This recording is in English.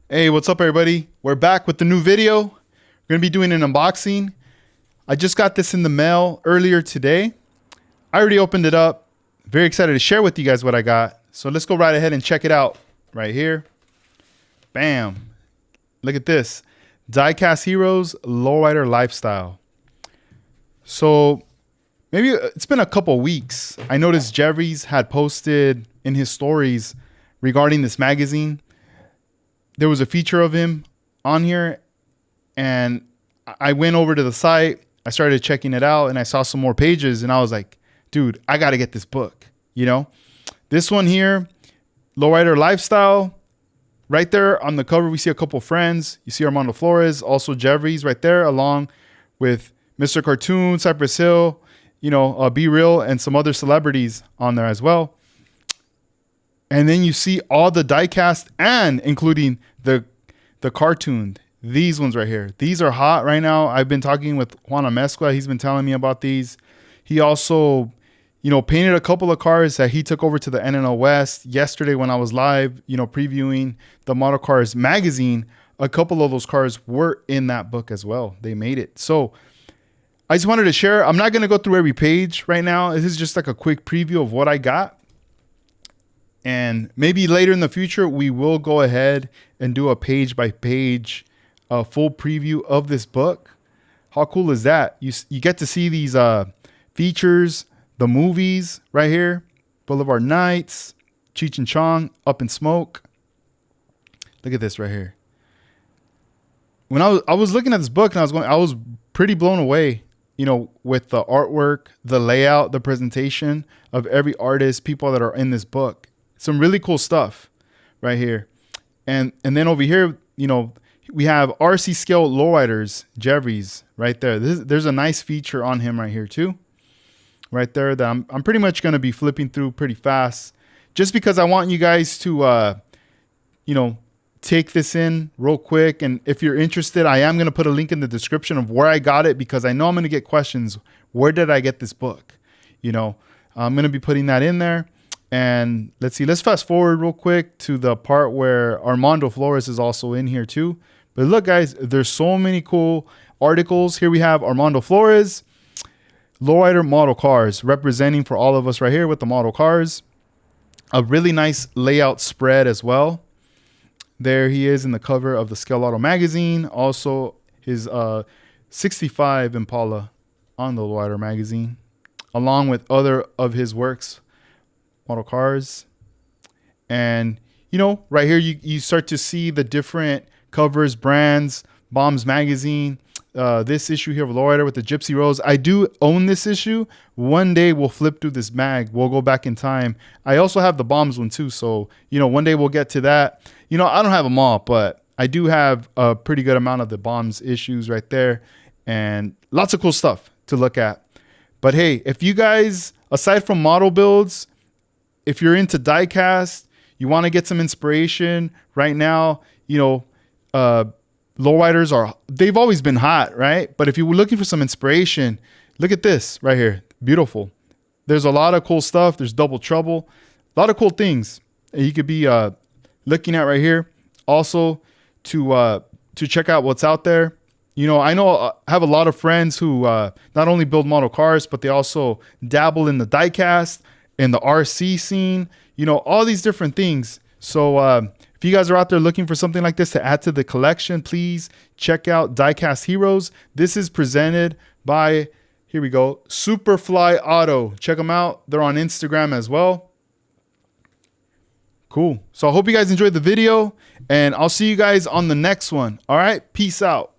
Hey, what's up everybody? We're back with the new video. We're going to be doing an unboxing. I just got this in the mail earlier today. I already opened it up. Very excited to share with you guys what I got. So let's go right ahead and check it out right here. Bam. Look at this. Diecast Heroes Lowrider Lifestyle. So maybe it's been a couple weeks. I noticed Jerry's had posted in his stories regarding this magazine. There was a feature of him on here, and I went over to the site. I started checking it out, and I saw some more pages, and I was like, dude, I got to get this book. You know, this one here, Lowrider Lifestyle. Right there on the cover, we see a couple friends. You see Armando Flores, also Jeffries right there, along with Mr. Cartoon, Cypress Hill, Be Real, and some other celebrities on there as well. And then you see all the diecast and including the cartooned. These ones right here. These are hot right now. I've been talking with Juan Amezcua. He's been telling me about these. He also, painted a couple of cars that he took over to the NNL West yesterday when I was live, previewing the Modelcars magazine. A couple of those cars were in that book as well. They made it. So I just wanted to share. I'm not going to go through every page right now. This is just like a quick preview of what I got. And maybe later in the future, we will go ahead and do a page by page full preview of this book. How cool is that? You get to see these features, the movies right here. Boulevard Nights, Cheech and Chong, Up in Smoke. Look at this right here. When I was looking at this book and I was pretty blown away, with the artwork, the layout, the presentation of every artist, people that are in this book. Some really cool stuff right here. And then over here, we have RC Scale Lowriders, Jeffries right there. There's a nice feature on him right here too. Right there that I'm pretty much going to be flipping through pretty fast just because I want you guys to, take this in real quick. And if you're interested, I am going to put a link in the description of where I got it because I know I'm going to get questions. Where did I get this book? I'm going to be putting that in there. And let's see, let's fast forward real quick to the part where Armando Flores is also in here too. But look, guys, there's so many cool articles. Here we have Armando Flores, Lowrider Modelcars, representing for all of us right here with the Modelcars. A really nice layout spread as well. There he is in the cover of the Scale Auto magazine. Also his 65 Impala on the Lowrider magazine, along with other of his works. Modelcars. And right here you start to see the different covers, brands, Bombs magazine, this issue here of Lowrider with the Gypsy Rose. I do own this issue. One day we'll flip through this mag. We'll go back in time. I also have the Bombs one too, so one day we'll get to that. I don't have them all, but I do have a pretty good amount of the Bombs issues right there, and lots of cool stuff to look at. But hey, if you guys, aside from model builds, if you're into diecast, you want to get some inspiration right now, Lowriders they've always been hot, right? But if you were looking for some inspiration, look at this right here. Beautiful. There's a lot of cool stuff. There's Double Trouble. A lot of cool things you could be looking at right here. Also to check out what's out there. I know I have a lot of friends who not only build model cars, but they also dabble in the diecast, in the RC scene, all these different things. So if you guys are out there looking for something like this to add to the collection, please check out Diecast Heroes. This is presented by, here we go, Superfly Auto. Check them out. They're on Instagram as well. Cool. So I hope you guys enjoyed the video, and I'll see you guys on the next one. All right. Peace out.